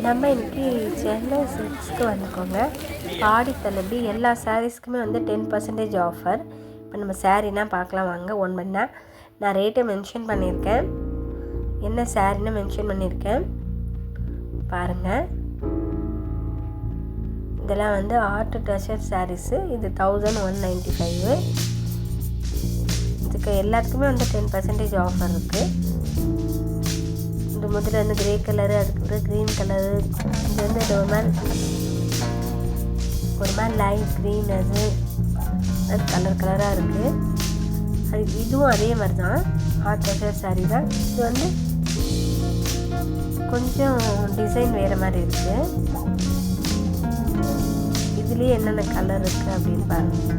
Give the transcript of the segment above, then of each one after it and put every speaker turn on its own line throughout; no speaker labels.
நம்ம இன்றைக்கி சென்னை சில்க்ஸ்க்கு வந்துக்கோங்க. ஆடி தள்ளுபடி எல்லா சாரீஸ்க்குமே வந்து 10% ஆஃபர். இப்போ நம்ம சாரீனா பார்க்கலாம் வாங்க. ஒன் பண்ணா நான் ரேட்டை மென்ஷன் பண்ணியிருக்கேன், என்ன சாரின்னு மென்ஷன் பண்ணியிருக்கேன் பாருங்கள். இதெல்லாம் வந்து ஆர்ட் டச்சர் சாரீஸு. இது 1195. இதுக்கு எல்லாத்துக்குமே வந்து 10% ஆஃபர் இருக்குது. இந்த முதல்ல வந்து கிரே கலரு, அதுக்கப்புறம் க்ரீன் கலரு, இது வந்து இது ஒரு மாதிரி லைட் க்ரீன், அது கலர் கலராக இருக்குது. இதுவும் அதே மாதிரி தான், ஹாட் டச்சர் சாரீ தான். இது வந்து கொஞ்சம் டிசைன் வேறு மாதிரி இருக்குது. இதுலேயே என்னென்ன கலர் இருக்குது அப்படின்னு பாருங்கள்.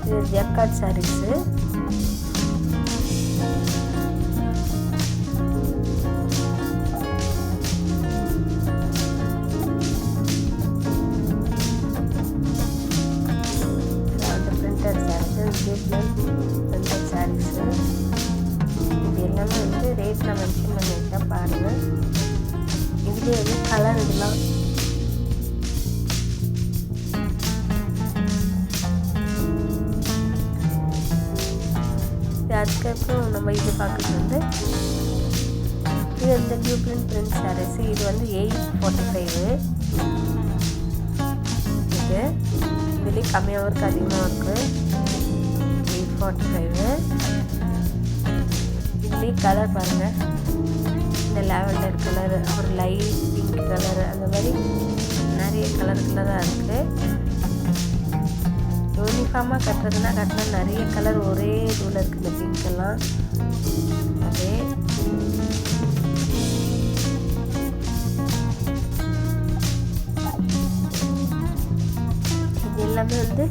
இது jacquard saris. Printed saris, printed saris. இது எல்லாமே வந்து ரேட் நான் மென்ஷன் பண்ணியிருக்கேன் பாருங்கள். இதுலேயே வந்து கலர் இதெல்லாம் அதுக்கப்புறம் நம்ம இது பார்க்குறது வந்து இது வந்து நியூ பிரிண்ட் சாரீஸு. இது வந்து 845. இது இதுலேயே கம்மியாகவும் இருக்குது, அதிகமாக இருக்குது. 845. இதுலேயே கலர் பாருங்கள், இந்த லாவெண்டர் கலர், அப்புறம் லைட் பிங்க் கலர், அந்த மாதிரி நிறைய கலராக இருக்குது. யூனிஃபார்மாக கட்டுறதுனா கட்டணும். நிறைய கலர் ஒரே இதுவில் இருக்குது. இந்த பிங்க்கெல்லாம் அதே இது எல்லாமே வந்து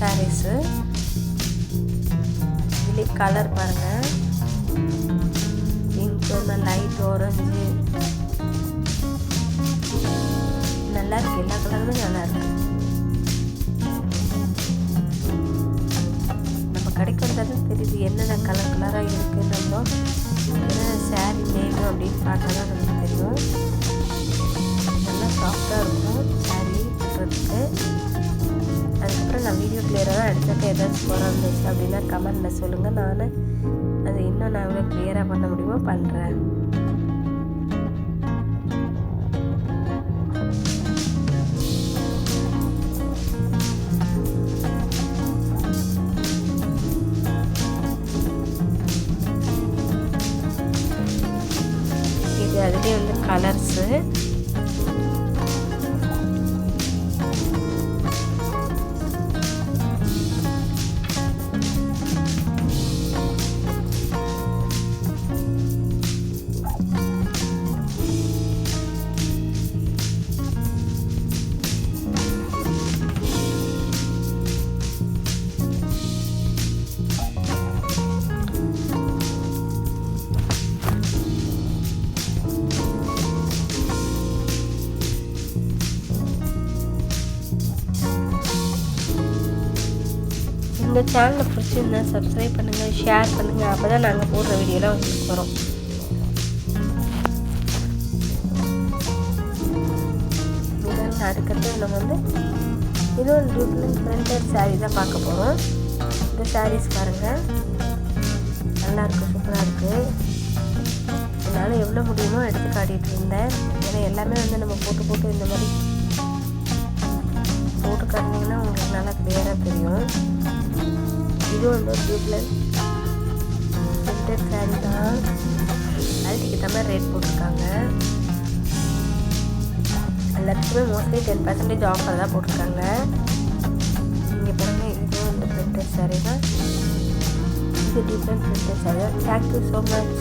சாரீஸு. இதுலேயே கலர் பாருங்கள், பிங்க், லைட் ஆரஞ்சு, நல்லா இருக்குது. எல்லா கலருமே நல்லா இருக்குது. நம்ம கடைக்கு வந்தாலும் தெரியுது என்னென்ன கலராக இருக்குன்னு. நம்ம என்னென்ன சாரீ வேணும் அப்படின்னு பார்த்தா தான் நமக்கு தெரியும். நல்லா சாஃப்டாக இருக்கும் சாரீ கட்டுறதுக்கு. அதுக்கப்புறம் நான் வீடியோ கிளியராக தான் எடுத்துக்க. ஏதாச்சும் குறை இருந்துச்சு அப்படின்னா கமெண்டில் சொல்லுங்கள். நான் அது இன்னும் நான் எவ்வளோ கிளியராக பண்ண முடியுமோ பண்ணுறேன். அதுலேயே வந்து கலர்ஸு. இந்த சேனலை பிடிச்சிருந்தா சப்ஸ்கிரைப் பண்ணுங்கள், ஷேர் பண்ணுங்கள். அப்போ தான் நாங்கள் போடுற வீடியோலாம் உங்களுக்கு வரும். அதுக்கடுத்து நம்ம வந்து இன்னொரு பிரிண்டட் சாரீ தான் பார்க்க போகிறோம். இந்த சாரீஸ் பாருங்கள், நல்லாயிருக்கு, சூப்பராக இருக்குது. என்னால் எவ்வளோ முடியுமோ எடுத்து காட்டிகிட்டு இருந்தேன். ஏன்னா எல்லாமே வந்து நம்ம போட்டு இந்த மாதிரி போட்டு காட்டினீங்கன்னா உங்களுக்கு நல்லா கிளியராக தெரியும். இது வந்து பிரிண்டட் சாரீ தான். அதுக்கு ஏற்ற மாதிரி ரேட் போட்டிருக்காங்க. எல்லாத்துக்குமே மோஸ்ட்லி 10% ஆஃபர் தான் போட்டிருக்காங்க. இங்கே பாருங்கள், இது வந்து பிரிண்டட் சாரீ தான். இது டிஃப்ரெண்ட் பிரிண்டட் சாரீ தான். Thank you so much.